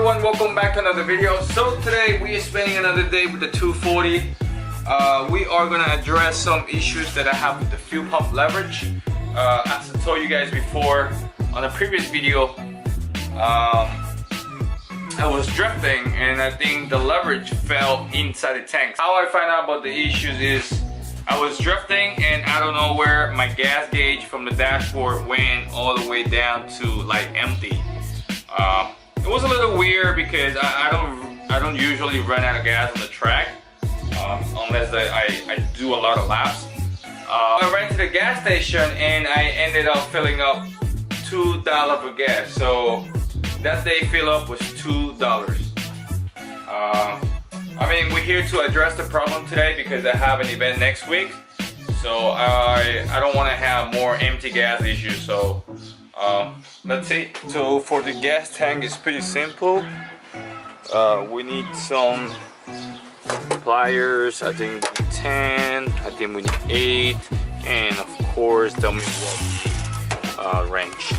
everyone, welcome back to another video. So today we are spending another day with the 240. We are going to address some issues that I have with the fuel pump leverage. As I told you guys before on a previous video, I was drifting and I think the leverage fell inside the tank. How I find out about the issues is I was drifting and I don't know where my gas gauge from the dashboard went all the way down to like empty. It was a little weird because I don't usually run out of gas on the track unless I do a lot of laps. I ran to the gas station and I ended up filling up $2 for gas. So that day fill up was $2. I mean, we're here to address the problem today because I have an event next week. So I don't want to have more empty gas issues. So let's see. So for the gas tank, it's pretty simple. We need some pliers. I think we need 10. I think we need 8, and of course the Milwaukee wrench.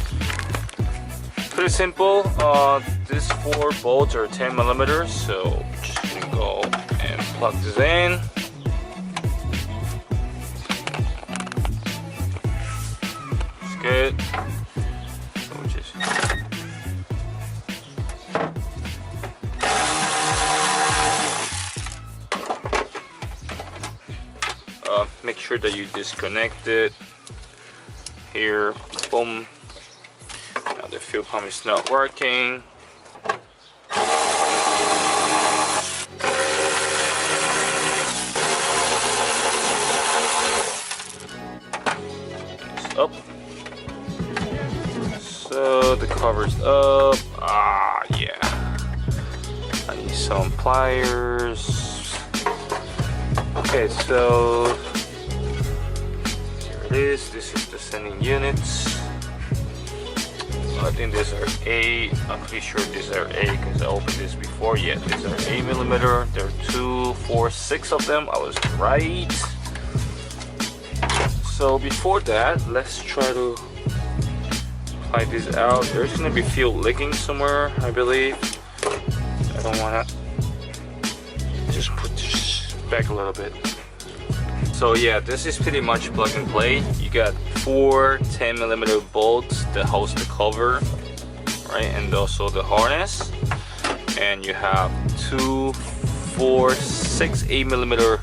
Pretty simple. These 4 bolts are 10 millimeters, so just gonna go and plug this in. It's good. So just make sure that you disconnect it. Here, boom. Now the fuel pump is not working. It's up. So the cover's up. Yeah. I need some pliers. Okay, so here it is. This is the sending units. I think these are 8. I'm pretty sure these are 8 because I opened this before. Yeah, these are 8 millimeter. There are 2, 4, 6 of them. I was right. So before that, let's try to apply this out. There's gonna be fuel leaking somewhere, I believe. I don't wanna just put this back a little bit. So yeah, this is pretty much plug and play. You got 4 10 millimeter bolts that holds the cover, right, and also the harness, and you have 2, 4, 6 8 millimeter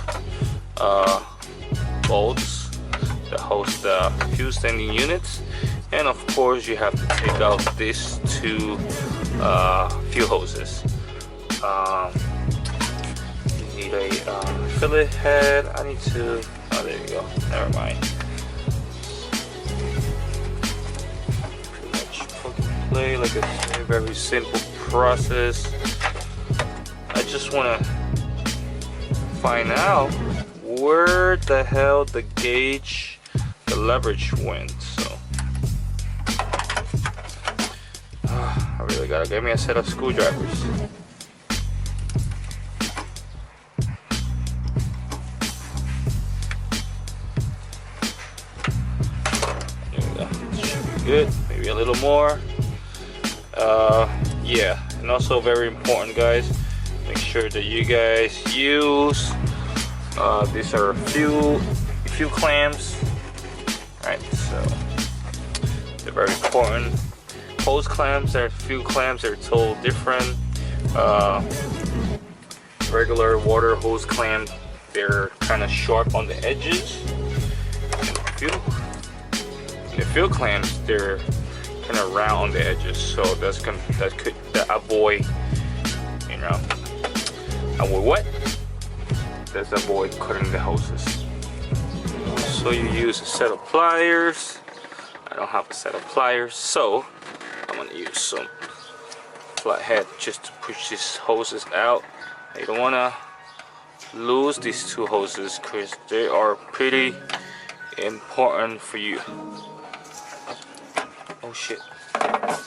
bolts that holds the fuel standing units, and of course you have to take out these 2 fuel hoses. You need a fillet head. I need to, oh there you go, never mind. Pretty much plug and play, like a very simple process. I just want to find out where the hell the gauge, the leverage went. So I really gotta get me a set of screwdrivers. Good, maybe a little more. Yeah, and also very important, guys, make sure that you guys use these are fuel clamps, right? So they're very important. Hose clamps are fuel clamps, they're totally different. Regular water hose clamp, they're kind of sharp on the edges. The fuel clamps, they're kind of round on the edges, so that could avoid, you know, avoid what? That's avoid cutting the hoses. So you use a set of pliers. I don't have a set of pliers, so I'm gonna use some flathead just to push these hoses out. You don't wanna lose these 2 hoses because they are pretty important for you. Oh shit.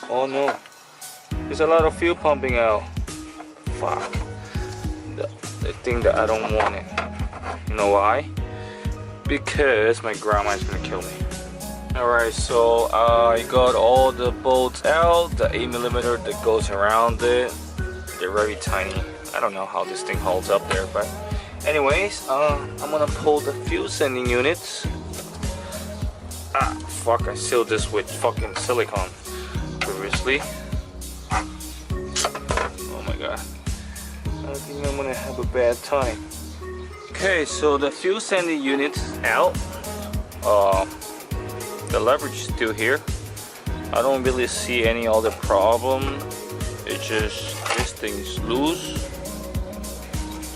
Oh no. There's a lot of fuel pumping out. Fuck. The thing that I don't want it. You know why? Because my grandma's gonna kill me. Alright, so I got all the bolts out, the 8mm that goes around it. they're very tiny. I don't know how this thing holds up there, but anyways, I'm gonna pull the fuel sending units. Ah, fuck, I sealed this with fucking silicone previously. Oh my god, I think I'm gonna have a bad time. Okay, so the fuel sending unit is out. The leverage is still here. I don't really see any other problem. It's just this thing is loose.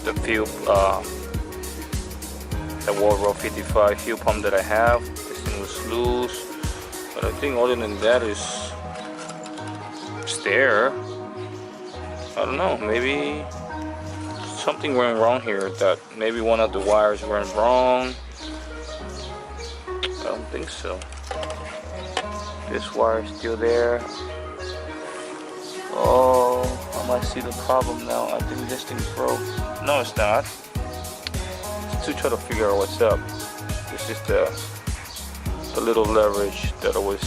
The fuel, the Volvo 55 fuel pump that I have, this thing was loose. But I think other than that it's there. I don't know, maybe something went wrong here, that maybe one of the wires went wrong. I don't think so. This wire is still there. Oh, I might see the problem now. I think this thing broke. No, it's not. Just to try to figure out what's up. This is the little leverage that I was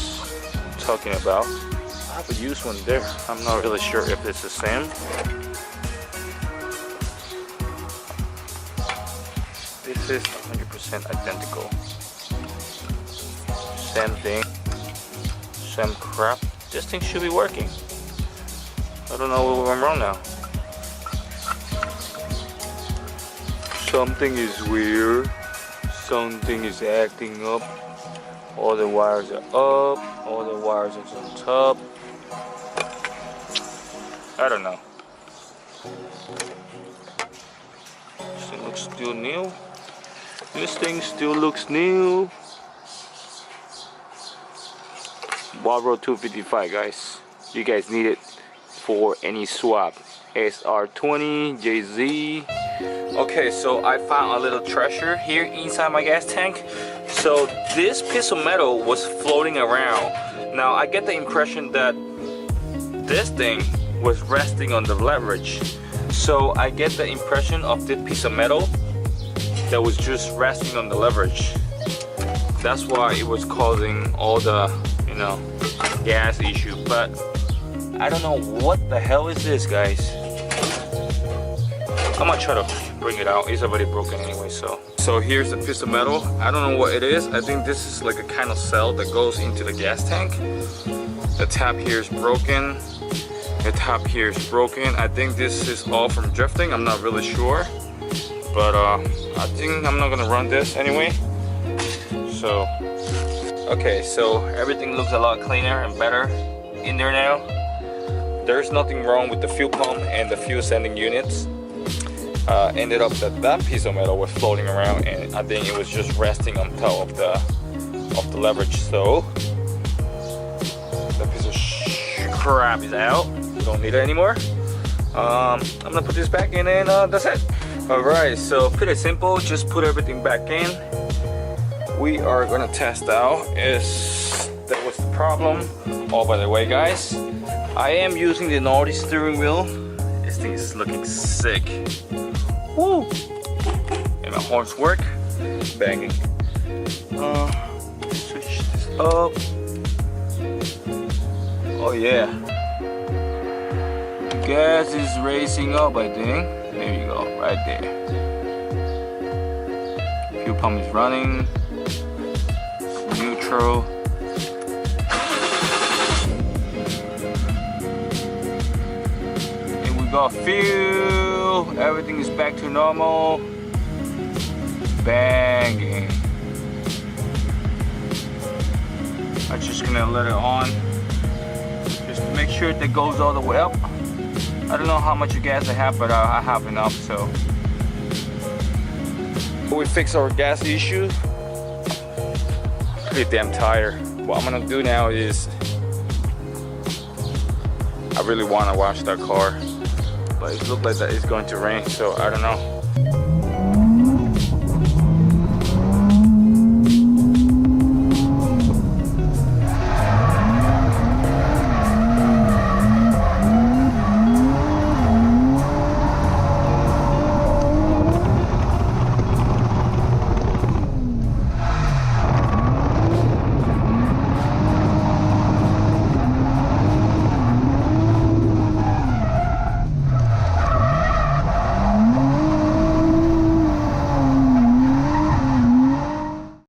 talking about. I have a used one there. I'm not really sure if it's the same. This is 100% identical. Same thing. Same crap. This thing should be working. I don't know what went wrong now. Something is weird. Something is acting up. All the wires are up. All the wires are on top. I don't know. This thing looks still new. This thing still looks new. Volvo 255, guys. You guys need it for any swap. s13 1jz. Okay, so I found a little treasure here inside my gas tank. So this piece of metal was floating around. Now I get the impression that this thing was resting on the leverage. So I get the impression of this piece of metal that was just resting on the leverage. That's why it was causing all the, you know, gas issue. But I don't know what the hell is this, guys. I'm gonna try to bring it out. It's already broken anyway, so here's the piece of metal. I don't know what it is. I think this is like a kind of cell that goes into the gas tank. The tap here is broken. The top here is broken. I think this is all from drifting. I'm not really sure, but I think I'm not gonna run this anyway. So okay, so everything looks a lot cleaner and better in there now. There's nothing wrong with the fuel pump and the fuel sending units. Ended up that piece of metal was floating around, and I think it was just resting on top of the leverage. So that piece of crap is out. We don't need it anymore. I'm gonna put this back in, and that's it. Alright, so pretty simple. Just put everything back in. We are gonna test out if that was the problem. Oh, by the way, guys, I am using the Nordic steering wheel. This thing is looking sick. Woo! And my horns work. Banging. Switch this up. Oh yeah. Gas is racing up, I think. There you go, right there. Fuel pump is running. It's neutral. And we got fuel. Everything is back to normal. Banging. I'm just gonna let it on. Just to make sure that goes all the way up. I don't know how much gas I have, but I have enough, so. We fix our gas issue. Pretty damn tired. What I'm gonna do now is, I really wanna wash that car, but it looks like that it's going to rain, so I don't know.